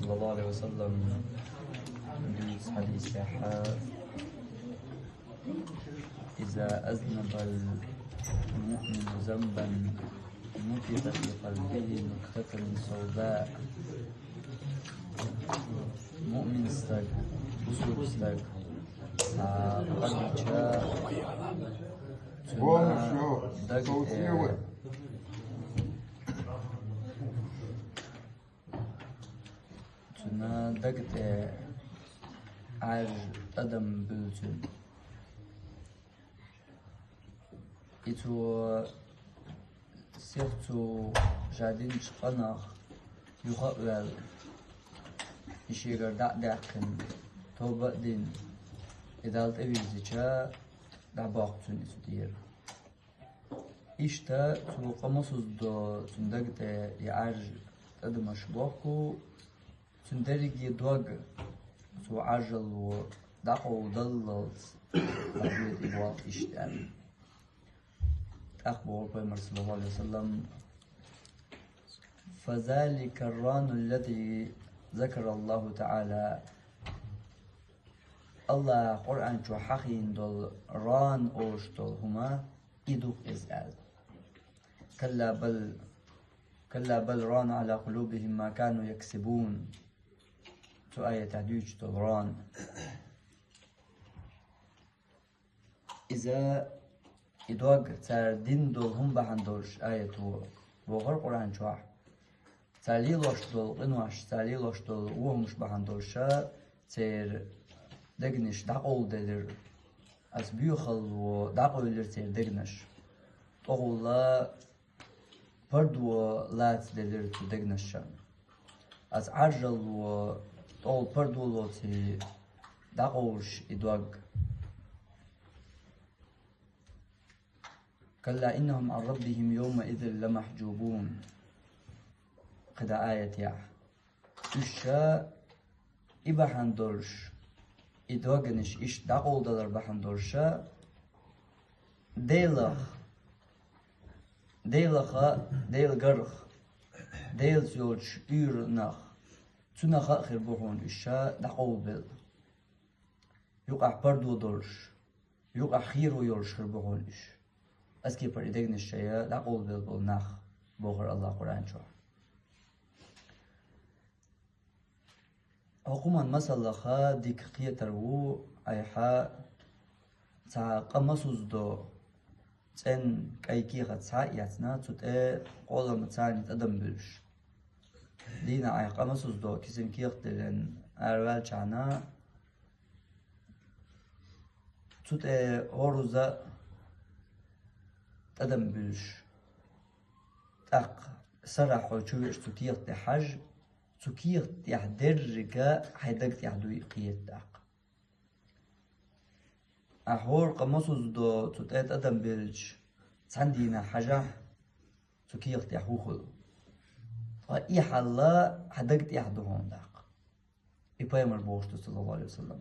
صلى الله عليه وسلم في حديث إذا أذنب المؤمن ذنبا نكت في قلبه نكتة سوداء. مؤمن استك بسوق استك قلبك تنا دقت عج أدم بلتن إتو سيرتو جادين شقناخ يخبل يشير دعكن توبة دين إذا التبيزيشا دعباقتن إتدير إشتا تو قمصوز دو تندقت يعج أدم شباكو تندرجي دوغ تو عجل ودعو ضللت أبيض إبواط إشتان أخبر بيمر صلى الله عليه وسلم فذلك الران الذي ذكر الله تعالى الله قرآن شو حقين دول ران أوش دول هما إدوك إزال كلا بل ران على قلوبهم ما كانوا يكسبون تو آية تعديج دول ران إذا إدوغ تار دين دول هم بحندوش آية وغر قرآن شوح تاليلوش دول قنوش تاليلوش دول وهمش بحندوشا تير دقنش دقول دلر أس بيوخل ودقول دلر تير دقنش طغولا پردو لات دلر تو دقنشان أس عجل وطول پردو لوتي دقوش إدوغ كلا إنهم عن ربهم يومئذ لمحجوبون قد آية يا إشا إبحان دورش إدوغنش إش داقول دلر بحان دورشا ديل غرخ ديل زوج نخ تنخ آخر بحون إشا داقول بل يقع بردو دورش يقع خيرو يورش خربحون إش أسكي پر إدغن الشيء داقول بل نخ بوخر الله قرآن شو حكومة مسألة خا ديك قيتر و أيها تا قمصوز دو تن كايكي خا تا ياتنا تut قولم تاني تدم بلش دينا أي قمصوز دو كسم كيختلن أروال چانا تut هوروزا تدم بلش تاق صراحة شويش تكيخت حج تكيخت يحدرجا حيدقت يحدوي قيت تاق أحور قمصوز دو تتأت أدم بلش تساندينا حاجة تكيخت يحوخل فإيح الله حدقت يحدوهم تاق إبايمر بوشتو صلى الله عليه وسلم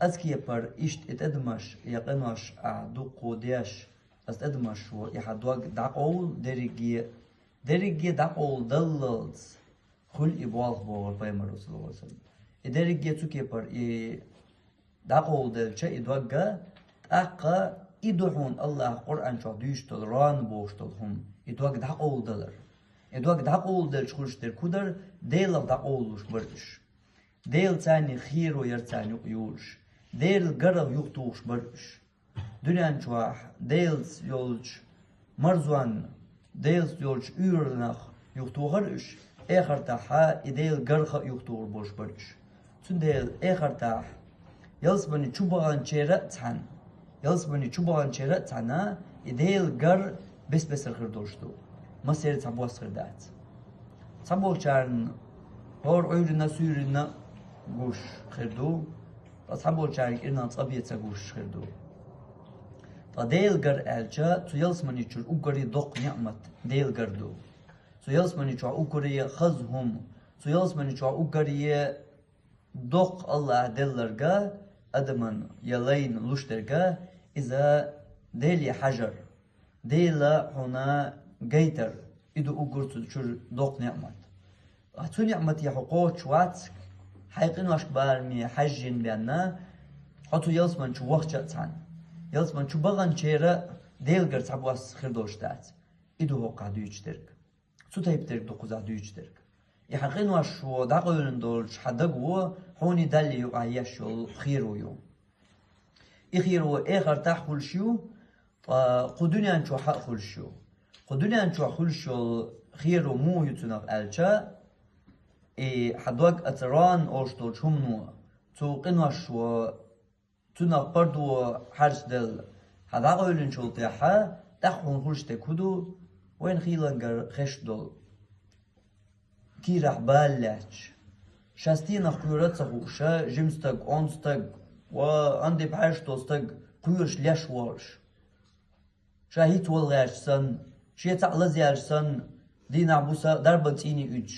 أسكي يبر إشت اتأدمش يقنش أعدو قوديش أستدمش و يحدوك داقول درجي داقول دللت خل إبوال بور بيمر رسول الله صلى الله عليه وسلم درجي تكبر داقول دلشة إدوغا تاقا إدوحون الله قرآن شو ديشتل ران بوشتلهم إدوغ داقول دلر إدوغ داقول دلش خلشتر كودر ديل داقولوش برش ديل تاني خيرو يرتاني يورش ديل قرب يختوش برش دنيان شواح ديلز يولج مرزوان ديلز يولج يورنخ يختوغرش آخر تاحا إديل قرخ يختوغر بوش برش تون ديل آخر تاح يلسبني چوبغان چيرتان يلسبني چوبغان چيرتانا إديل قر بس الخردوشتو ما سير تابوس خردات تابوش چارن هور عيرنا سيرنا قوش خردو تابوش چارن إرنا طبيعة قوش خردو ديل قر ألجا تيلس مني چور أقري دق نعمت ديل قردو تيلس مني چور أقري خزهم تيلس مني چور أقري دق الله دلرجا أدمن يلين لشترجا إذا ديل حجر ديل هنا جيتر إدو أقرت چور دق نعمت أتوني عمتي حقوق شوات حيقين واش بالمي حجين بأننا حطوا يلسمن شو وقت جاتان يلسمن شو بغن شيرا ديلجر تعبواس خير دوشتات إدو هو قاعدو يجترك شو تيبترك دو قزادو يجترك يحقين واش هو داقلن دولش حدقو حوني دالي يقع يشول خيرو يوم إخيرو إخر تحول شو قدنيا شو حقول شو قدنيا شو حقول شو خيرو مو يتنق ألشا حدوك أتران أوشتول شمنو تو قنواش و تنق بردو حرش دل حداقلن شو تيحا تحون خلش تكودو وين خيلنجر خش دول كي راح بالاتش شاستين خيورات سخوشا جيمستك اونستك وعندي بحاش توستك قيرش ليش ورش شاهيت والغاش سن شي تعلى زياش سن دينا عبوسا دربتيني اج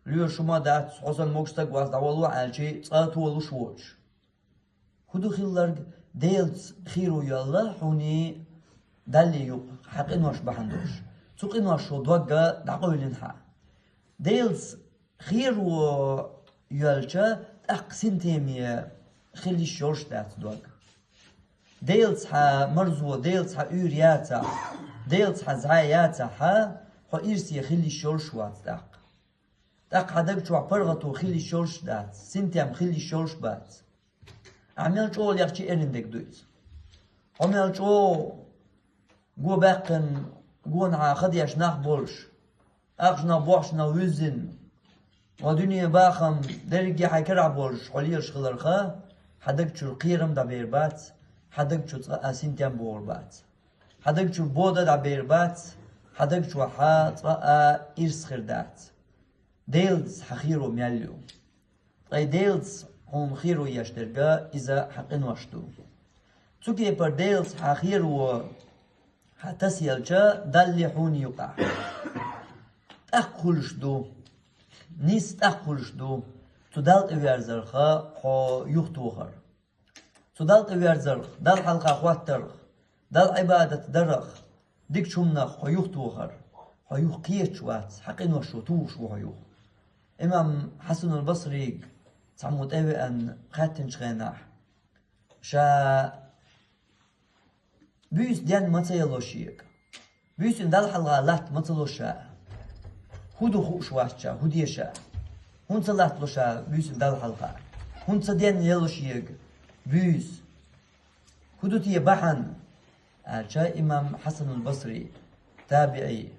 ليو شما دات حسن موكستك واز داولو عالشي تقاتو ولو شوش خدو خيلرق ديلت خيرو يالله حوني دالي يوق حقين واش بحندوش سوقين واش دوغا داقويلنها ديلز خير و يالشا أقسين تيمية خلي الشورش دات دوغ ديلز ها مرزو ديلز ها أورياتا ديلز ها زعاياتا ها إرسي خلي الشورش وات داق هداك شو عبرغتو خلي الشورش دات سنتيام خلي الشورش بات عمل شو ليخشي إرندك دويت عمل شو جو باقن جونع خديش ناخ بولش أخشنا بوحشنا وزن ودنيا باخم درجي حيكرع بولش حليش خلرخا حدك شو القيرم دا بيربات حدك شو أسنتيام بوربات حدك شو بودا دا بيربات حدك شو حات إرس خردات ديلز حخيرو مياليو أي ديلز هم خيرو يشترقا إذا حقين واشتو تسوكي بر ديلز حخيرو حتسيلجا دالي حوني يقع أخلش دو نيست أخلش دو تدال إوير زرخا حو يختوخر تدال إوير زرخ دال حلقة خواترخ دال عبادة درخ ديك شمنخ حو يختوخر حو يخقيت شوات حقين وشو توش وحيوخ إمام حسن البصري تعمود أوي أن خاتن شغيناح شا بيس ديان متيلوشيك بيس إن دال حلقة لات متلوشا هدو خوش واشا هديشا هون صلات لوشا بيس إن دال حلقة هون صديان يلوشيك بيس هدو تي بحن شا إمام حسن البصري تابعي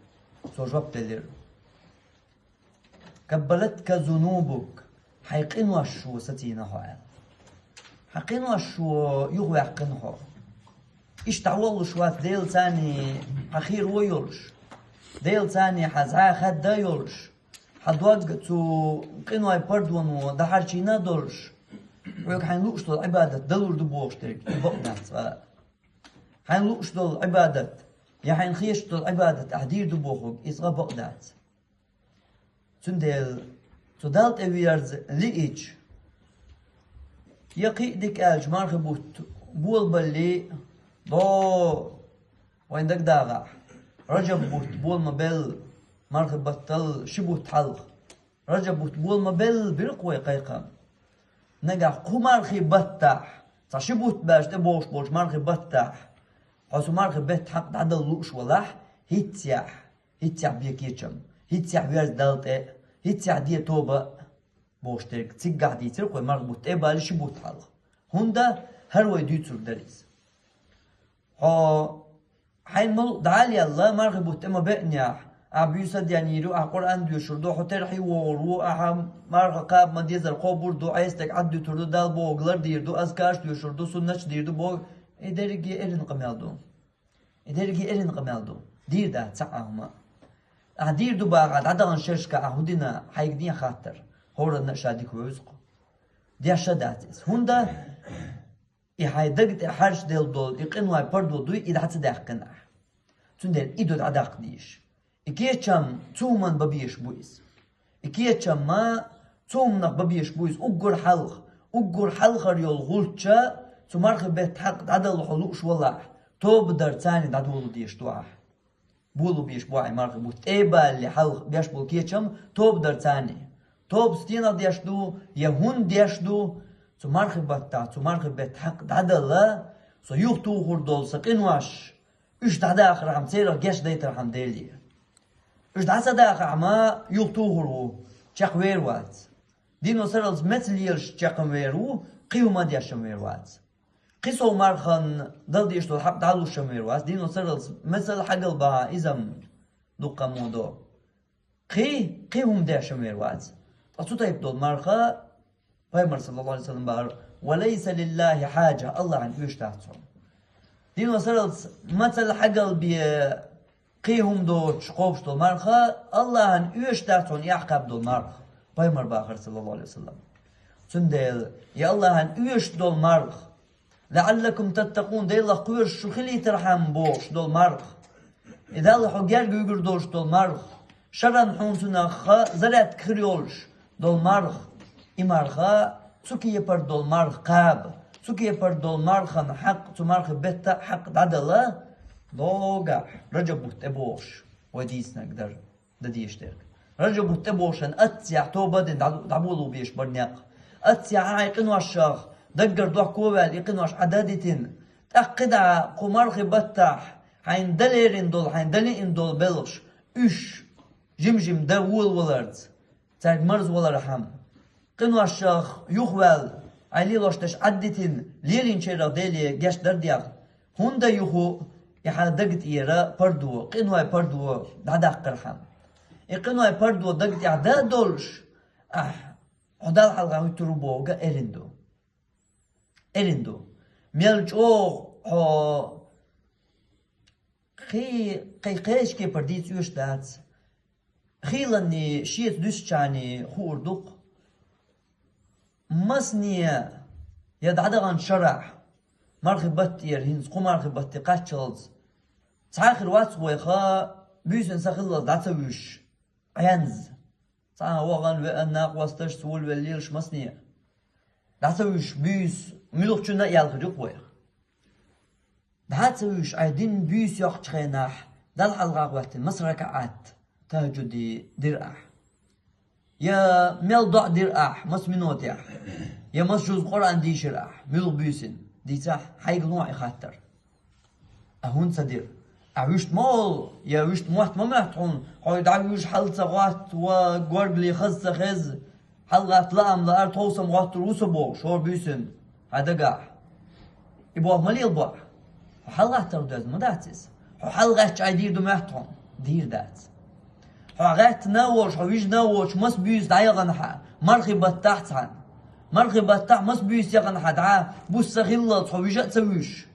سوجوب تلير كبلتك ذنوبك حيقين وشو ستينا هو حقين وشو يغوي حقين هو إيش تعوض شوات ديل ثاني أخير ويرش ديل ثاني حزعا خد دا يرش حدوق تو قنواي بردون ده حرشينا درش ويك حين لوش دول عبادة دلور دبوش ترك يبقنات حين لوش دول عبادة يا حين خيش دول عبادة أحدير دبوخوك إسغا بقدات تندل تدالت أويرز لإيج يقي ديك آج مارخبوت بول باللي دو وين دك داغا رجب بوت بول مبل مرخب بطل شبوت حلق رجب بوت بول مبل برقوي قيقام نجح قو مرخي بطح شبوت باش تبوش بوش مرخي بطح حسو مرخي بيت حق عدل لوش ولح هيتيح بيكيتشم هيتيح بيرز دالت هيتيح دي توبة بوش ترك تيقع دي ترقوي مرخي بوت بالي شبوت حلق هوندا هروي ديتور دريس حين ملو دعالي الله مرغب وتما بقنيح عبيوسد يعني يرو قرآن ديو شردو حترحي وورو أحم مرغ قاب ما ديزر قبور دو عيستك عدو تردو دال بوغلر ديردو أزكاش ديو شردو سنش ديردو بوغ إداريجي إرن قمالدو دير دا تسعهما ديردو باغاد عدغن شرشكا عهودنا حيقدين خاطر هورا نشاديك ويزقو دي شداتيس هوندا إحايدقت إحارش ديل دول إقنواي بردو دوي إذا حتى داق قناح تندل إدود عداق ديش إكيتشام تومن ببيش بويس إكيتشام ما تومنق ببيش بويس أقر حلخر يول غلتشا تمارخ بيت حق عدل حلوش والله توب در تاني دادولو ديش دواح بولو بيش بواعي مارخ بوت إيبا اللي حلخ بيش بول كيتشام توب در تاني توب ستينا ديشدو يهون ديشدو تمارخ بطا تمارخ بيت حق دعدلا سو يوختو خردول سقنواش اش دعدا اخر عم تيرا جيش ديتر عم ديلي اش دعسا دا اخر عما يوختو خرو تشاق ويروات دينو سرلز مثل يلش تشاقم ويرو قيوما ديشم ويروات قيسو مارخن دل ديشتو حق دعلو شم ويروات دينو سرلز مثل حقل با ازم دوقا مودو قيهم ديشم ويروات أصوتا يبدو المارخة پیغمبر صلى الله عليه وسلم بار وليس لله حاجة الله عن ايش تحتهم دين وصلت مثل حقل قيهم دو شقوبش دو المارخة الله عن ايش تحتهم يحقب دو المارخة پیغمبر باخر صلى الله عليه وسلم سندل يا الله عن ايش دو المارخة لعلكم تتقون دي الله قويش شو خلي ترحم بوش دو المارخة إذا الله حقير قيقر دوش دو المارخة شرن حونسونا خا زرات كريولش دول مارخ إمارخا سوكي يبر دول مارخ قاب سوكي يبر دول مارخن حق تو مارخ بيتا حق دادلا لوغا رجب بوتبوش وديسنا قدر دديشتك رجب بوتبوش ان اتسيع توبا دين دعبولو بيش برنياق اتسيع عايقنو الشاخ دقر دوح كوبال يقنوش عدادتين تأقدع قمارخ بتاح حين دليرين دول حين دليرين دول بلش اش جمجم دول ولرز تاك مرز ولا رحم قنوا الشيخ يخوال علي لوشتش عدتين ليلين شيرا ديلي جاش دردياق هوندا يخو يحال دقت إيرا پردو قنوا پردو دعداق قرحم قنوا پردو دقت إعدا دولش حدال حلقة يتروبوغا إرندو ميلج قيش كي پرديت يوش دات خيلني شيت دوسچاني خوردوق مسنية يدعدغن شرح مرخبت يرهنز قو مرخبت قاتشلز تاخر واتس ويخا بيسن سخلز داتوش عينز تا وغن وأناق واستش سول والليلش مسنية داتوش بيس ملوخچنا يالخجوق ويخ داتوش عيدين بيس يوخچخيناح دال حلقاق وقت مسركعات تهجدي درأح يا ميل ضع درأح مس منوتيح يا مس جوز قرآن دي شرأح ميل بيسن دي تاح حيق نوعي خاطر أهون صدير أعوشت مول يا وشت موحت ما محتون حويد عوش حلت غات وقرب لي خز خز حلقات لام لأر توسم غات روسبو شور بيسن هذا قاح يبوه مليل بوح حلقات تردوز مداتس حلقات عيدير دو محتون دير دات حاجات نوش حويج نوش مس بيس دايغنها مرخي بتاحتان مرخي بتاح مس بيس يغنها دعا بوس سخيلة حويجات تسويش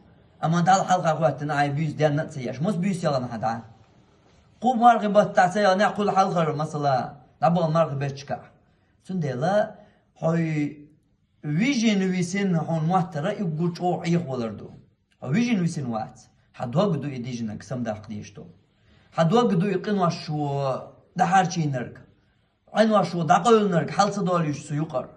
اما دال حلقة وقتنا عاي بيس ديال نتسياش مس بيس يغنها دعا قوم مرخي بتاحتان نعقل حلقة مثلا نبغى مرخي بيتشكا سندلا حوي ويجين ويسين هون محترة يقول شو عيق ولردو ويجين ويسين وات حد وقدو يديجنا كسم داق ديشتو حد وقدو يقنوا شو دحارشي نرك عنوا شو دقول نرك حلص دوليش سيقر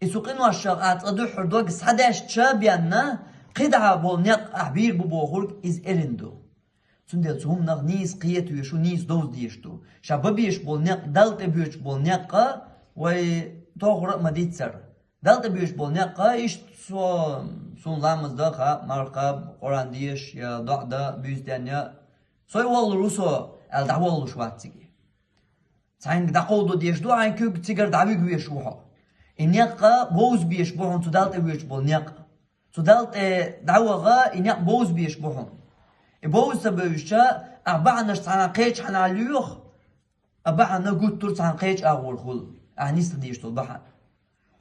يسوقنوا الشغات ادو حردوق سحداش تشابيانا قدعة بول نيق أحبير ببوخورك إز إرندو سندل سهم نغ نيس قيتو يشو نيس دوز ديشتو شاببيش بول نيق دالت بيوش بول نيقا وي توغرق مديتسر دالت بيوش بول نيقا إش سون لامز داخا مرقب قران ديش يا دعدا بيوز دانيا سوي والله روسو الدعوة شواتيجي ساين دقودو ديشدو عين كوك تيجر دعوي بيشوها النيقة بوز بيشبوهن تدالت بيشبول نيقة تدالت دعوة غا النيق بوز بيشبوهن بوز سبيشا أبعنا شتعنا قيش حنا اليوخ أبعنا قد تور شتعنا قيش أغول خل أعنيس ديشتو البحر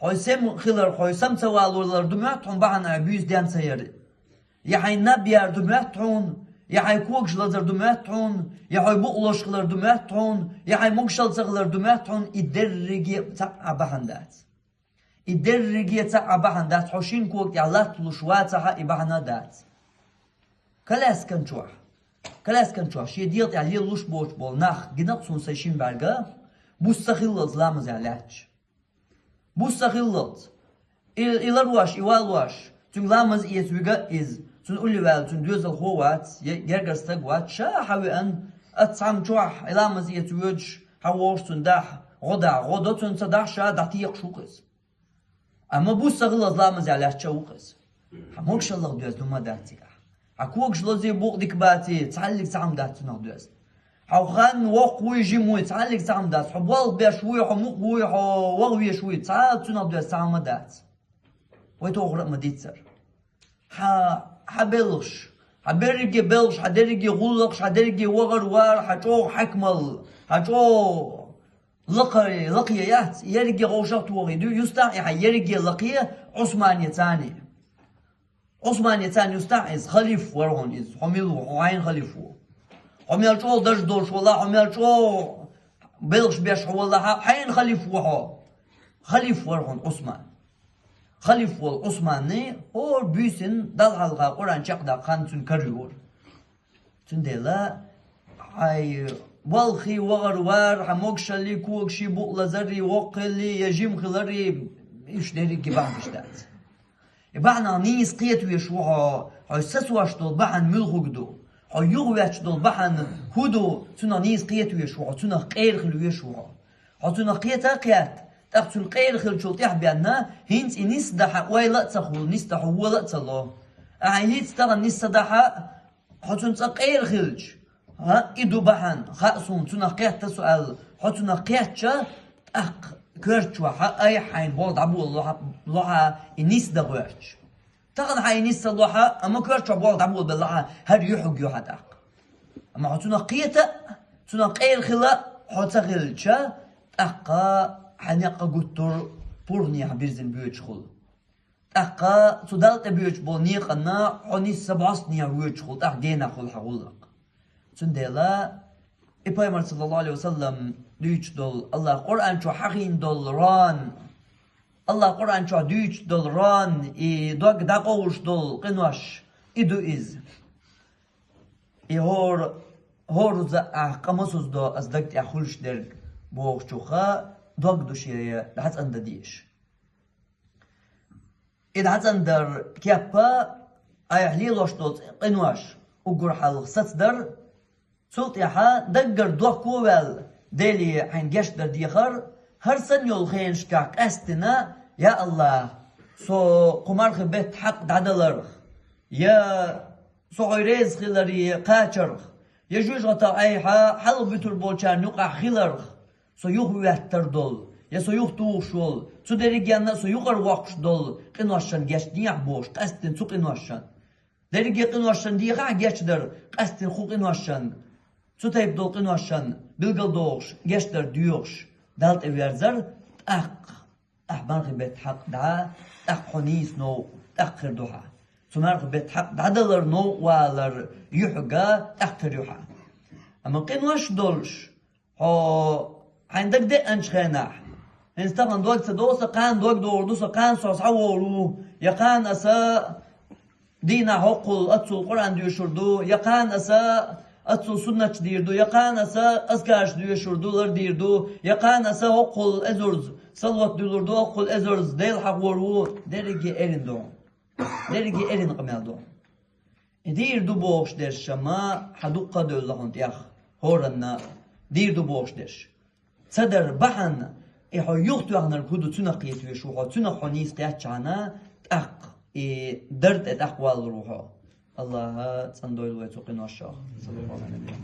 حيسم خلر حيسم سوالور لردماتهم بعنا بيوز ديان سيري يحي نبيار دماتهم يحي كوكش لردماتهم يحي بقلوش لردماتهم يحي مقشل لردماتهم الدرجي تاع أبعندات الدرجي تاع أبعندات حوشين كوك يعلات لشواتها إبعندات كلاس كنشوح شي ديالت عليه لوش بوش بول ناخ جنقصون سيشين برقا بوستخلط لامز علاتش بوستخلط إلرواش إوالواش تون لامز إيسويقا إز تون أولي وال تون دوز الخوات يرقر استقوات شا حاوي أن أتسعم شوح إلامز إيسويج حواش تون داح غدا تنصدع شا دعتي يقشوقس أما بوس غلط لا مزال أشوقس حموكش الله دوز دوما داتي حكوكش لازي بوق ديك باتي تعلق سام دات نهدوز حوخان وقوي جيموي تعلق سام دات حبوال بيشوي حموق وي وغوي شوي تعال تنهدوز سام دات ويتوغرق مديتسر حبلش حبرجي بلش حدرجي غلقش حدرجي وغر وار حجو حكمل حجو لقيات يرجي غوشات وغيدو يستعي يرجي لقيه عثمان يتاني يستعيز خليف ورهون إز حميلو وعين خليفو حميل شو درج دوش والله حميل شو بلش بيش والله حين خليفو خليف ورهون خليف والعثماني هو بيسن دل حلقة قرآن شقدا خانتون كريور تندلا هاي والخي وغروار حموكشلي كوكشي بوق لزري وقلي يجيم خلري ايش داري كبان بشتات يبعنا نيس قيتو يشوها هاي سسواش دول بحن ملغوكدو هاي يغوياتش دول بحن هودو تنا نيس قيتو يشوها تنا قير خلو يشوها هاي تنا قيتا قيات تاختن قير خل شلطيح بأننا هينس إنيس دحا ويلا تخول نيس دحا ولا تلو هينس تغن نيس دحا حتن قير خلج ها إدو بحن خاصون تنا قيات تسؤال حتنا قياتشا أق كرتشوا أي حين بولد عبو الله إنيس دغوش تغن حي إنيس الله أما كرتشوا بولد عبو بالله هر يحق يحدق أما حتنا قيتا تنا قير خلا حتى خلجا أقا حنيقا قطر بورني حبيرزن بيوش خل أقا تدالت بيوش بولنيقنا حنيس سبعصني بيوش خل دينا خل حغلق تندلا إبراهيم صلى الله عليه وسلم ديش دول الله قرآن شو حقين دول ران الله قرآن شو ديش دول ران دوغ داقوش دول قنوش إدو إز هور زا قمصوز دو أزدقت أخولش درق بوغ شوخا دوغ دوشيريا دحت أندر ديش إذا حت أندر كيابا أيحلي لوش دول قنوش وقر حلق ستدر سلط يحا دقر دوغ كوال ديلي حين جشدر ديخر هر سن يول خين شكاك أستنا يا الله سو قمار خبت حق دعدلر يا سو غيريز خلري قاتر يا جوج غطا أيحا حلو بيتر بولشان يقع خلر سو يوغ يحتر دول يا سو يوغ توغشول سو دريجيانا سو يوغر وقش دول قنوشان جشت نيح بوش قستن سو قنوشان دريجي قنوشان ديخا جشدر قستن خو قنوشان سو تايب دول قنوشان بلغل دوغش جشدر ديوغش دالت اويرزر أحبان خبت حق دعا حنيس نو خردوها سمار خبت حق دعدلر نو والر يحقا خردوها أما قنوش دولش هو عندك دي أنشخيناح إنستغن دوغ سدوسا قان دوغ دوردوسا قان سوسعورو يقان أسا دينا حقل أتسو القرآن ديوشردو يقان أسا أتسو سنة ديردو يقان أسا أسكارش ديوشردو ديردو يقان أسا حقل أزرز صلوات ديلردو حقل أزرز ديل حقورو درجي إرين دون درجي إرين قمال دون ديردو بوش درش ما حدوقا دولهون تياخ هورنا ديردو بوش درش صدر بحن إحو يختو أغنى الكودو تنقيت ويشوحو تنقونيس قياتشانا تأق درد أقوال روحو الله تصندوي الويتوقين والشاخ صلى الله عليه وسلم